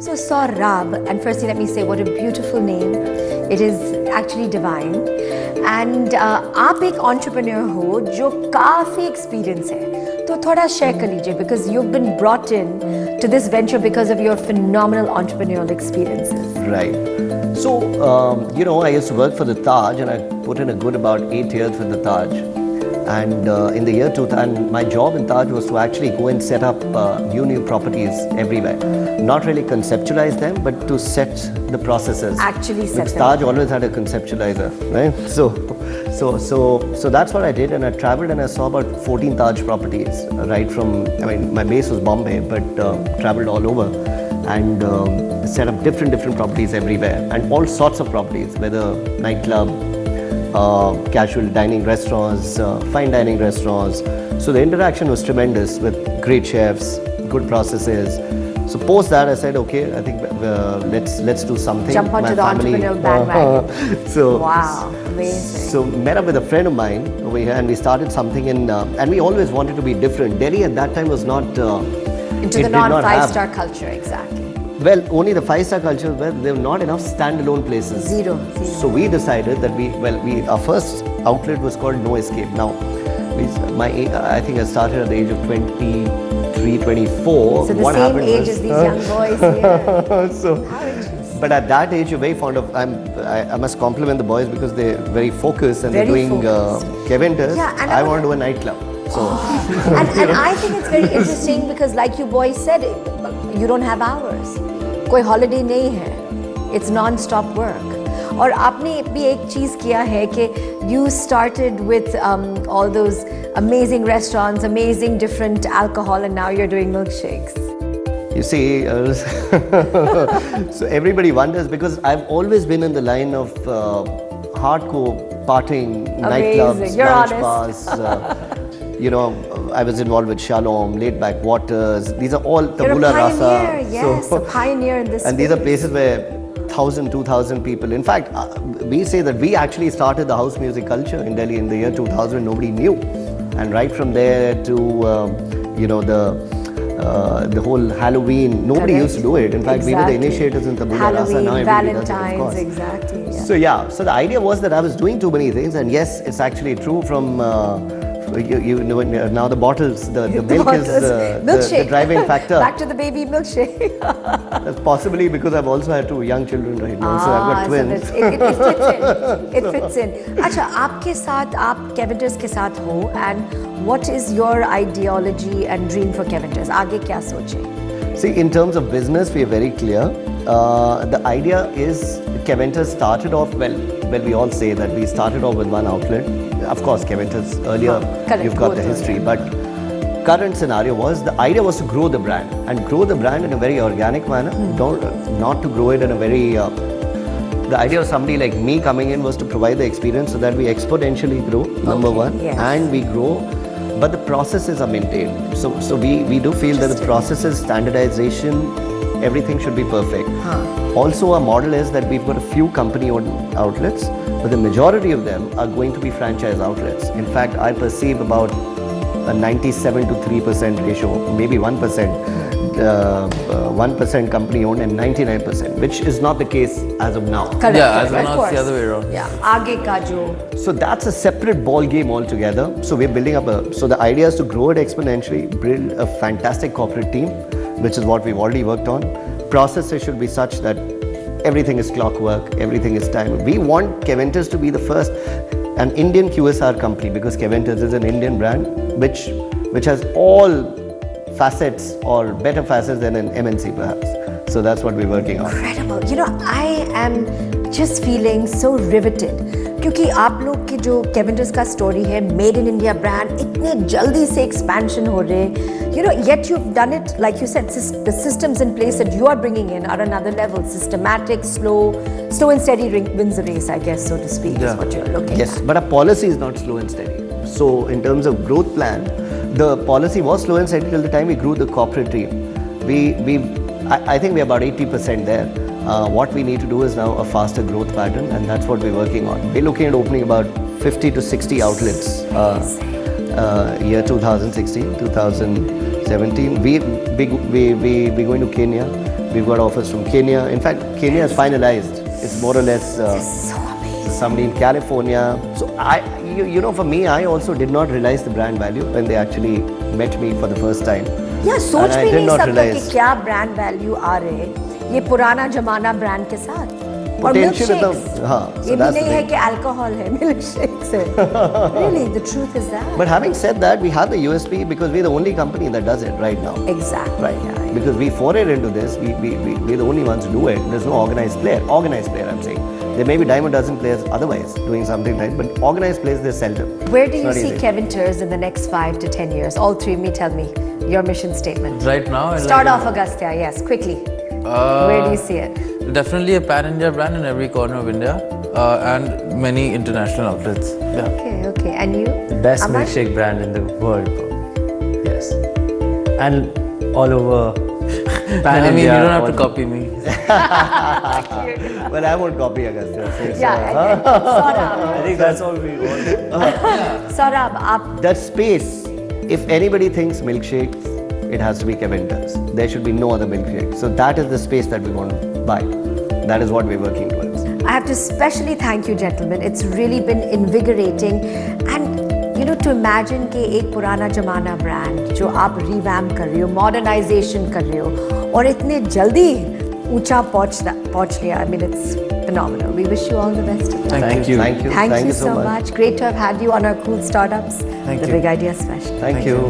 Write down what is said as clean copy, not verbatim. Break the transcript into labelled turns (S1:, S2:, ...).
S1: So Saurabh, and firstly let me say what a beautiful name. It is actually divine. And आप एक entrepreneur हो जो काफी experience है, तो थोड़ा share कर लीजिए because you've been brought in to this venture because of your phenomenal entrepreneurial experiences.
S2: Right. So, I used to work for the Taj, and I put in a good about 8 years with the Taj. And in the year 2000, my job in Taj was to actually go and set up new properties everywhere. Not really conceptualize them, but to set the processes.
S1: Actually set them.
S2: Taj always had a conceptualizer, right? So that's what I did, and I traveled and I saw about 14 Taj properties, right from, my base was Bombay, but traveled all over and set up different properties everywhere, and all sorts of properties, whether nightclub, casual dining restaurants, fine dining restaurants. So the interaction was tremendous with great chefs, good processes. So post that, I said, okay, I think let's do something.
S1: Jump onto the entrepreneurial bandwagon. Wow, amazing.
S2: So met up with a friend of mine over here, and we started something and we always wanted to be different. Delhi at that time was not
S1: into the non-5-star culture, exactly.
S2: Well, only the 5-star culture, where there were not enough standalone places.
S1: Zero.
S2: So we decided that our first outlet was called No Escape. Now, I think I started at the age of 23, 24.
S1: So the same age as these young boys here. How interesting.
S2: But at that age, you're very fond of. I must compliment the boys because they're very focused and
S1: Very
S2: they're doing Kevinters.
S1: Yeah, and
S2: I want to do a nightclub. So.
S1: and I think it's very interesting because, like you boys said, you don't have hours. कोई holiday नहीं है. It's non-stop work. और आपने भी एक चीज़ किया है कि you started with all those amazing restaurants, amazing different alcohol, and now you're doing milkshakes.
S2: You see, so everybody wonders because I've always been in the line of hardcore partying, nightclubs, lounge bars. I was involved with Shalom, Laid Back Waters. These are all tabula rasa.
S1: Yes, a pioneer in this.
S2: And these are places where 1,000, 2,000 people. In fact, we say that we actually started the house music culture in Delhi in the year 2000. Nobody knew, and right from there to the whole Halloween. Nobody used to do it. In fact, we were the initiators in tabula rasa. Now everybody does it, of course.
S1: Exactly. Yeah.
S2: So the idea was that I was doing too many things, and yes, it's actually true from. Now the bottles, the milk is the driving factor.
S1: Back to the baby milkshake.
S2: That's possibly because I've also had 2 young children right now, so I've got twins.
S1: So it fits in. It fits in. अच्छा, आपके साथ आप Kevinters के साथ हो, and what is your ideology and dream for Kevinters? आगे क्या सोचे?
S2: See, in terms of business, we are very clear. The idea is Kevinters started off we all say that we started off with one outlet. Of course, Kevinters earlier, you've got the history, but current scenario was the idea was to grow the brand and grow the brand in a very organic manner, not to grow it in a very. The idea of somebody like me coming in was to provide the experience so that we exponentially grow, number one, and we grow, but the processes are maintained. So we do feel that the processes, standardization, everything should be perfect. Also, our model is that we've got a few company-owned outlets, but the majority of them are going to be franchise outlets. In fact, I perceive about a 97 to 3% ratio, maybe 1%. 1% company-owned and 99%, which is not the case as of now.
S1: Correct.
S3: Yeah, as of now, it's the other way around.
S1: Yeah, आगे का जो.
S2: So that's a separate ball game altogether. So we're building up so the idea is to grow it exponentially, build a fantastic corporate team, which is what we've already worked on. Processes should be such that everything is clockwork, everything is timed. We want Kevinters to be the first, an Indian QSR company, because Kevinters is an Indian brand which has all facets or better facets than an MNC perhaps. So that's what we're working on.
S1: Incredible. I am just feeling so riveted. क्योंकि आप लोग की जो Kevinters का story है, made in India brand, इतने जल्दी से expansion हो रहे, yet you've done it, like you said, the systems in place that you are bringing in are another level, systematic, slow and steady wins the race, I guess, so to speak, is what you're looking at.
S2: Yes, but our policy is not slow and steady. So in terms of growth plan, the policy was slow and steady till the time we grew the corporate team. I think we're about 80% there. What we need to do is now a faster growth pattern, and that's what we're working on. We're looking at opening about 50 to 60 outlets year 2016, 2017. We're going to Kenya. We've got offers from Kenya. In fact, Kenya is finalized. It's more or less
S1: So amazing.
S2: somebody in California. So for me, I also did not realize the brand value when they actually met me for the first time.
S1: या सोच
S2: And I
S1: भी
S2: did
S1: नहीं
S2: not
S1: सकता कि
S2: realize.
S1: क्या brand value आ रहे ये पुराना जमाना ब्रांड के साथ और
S2: Potential
S1: milkshakes,
S2: एकदम, हाँ, so
S1: ये भी
S2: that's the
S1: नहीं है
S2: thing.
S1: कि अल्कोहल है milkshakes है really the truth is that
S2: But having said that, we have the USP because we're the only company that does it right now.
S1: exactly
S2: Right.
S1: yeah.
S2: Because we forayed into this, we're the only ones who do it. There's no organized player. Organized player, I'm saying. There may be dime a dozen players otherwise doing something right, but organized players, there's seldom.
S1: Where do
S2: It's
S1: you
S2: not
S1: see
S2: easy.
S1: Kevinters in the next 5 to 10 years? All three of me, tell me your mission statement.
S3: Right now, I
S1: Start
S3: like
S1: off, Agastya. Yes, quickly.
S3: Uh,
S1: Where do you see it?
S3: Definitely a pan-India brand in every corner of India and many international outlets. Yeah.
S1: Okay. And you?
S4: The best
S1: Aman?
S4: milkshake brand in the world, bro. Yes. And all over pan
S3: I mean,
S4: India.
S3: you don't have to copy me.
S2: Well, I won't copy Agastya. So,
S1: Yeah, Saurabh.
S4: I think that's all we want.
S1: Saurabh, आप
S2: that space, if anybody thinks milkshakes, it has to be Kevinters. There should be no other milkshake. So that is the space that we want to buy. That is what we're working towards.
S1: I have to especially thank you, gentlemen. It's really been invigorating, and to imagine कि एक पुराना जमाना brand जो आप revamp कर रहे हो, modernization कर रहे हो, और इतने जल्दी ऊंचा पहुंच लिया. I mean, it's phenomenal. We wish you all the best of luck.
S3: Thank you.
S2: Thank you.
S1: Thank you
S2: so
S1: so much. Great to have had you on our Cool Startups,
S3: Thank
S1: the
S3: you.
S1: Big Idea Special.
S2: Thank you.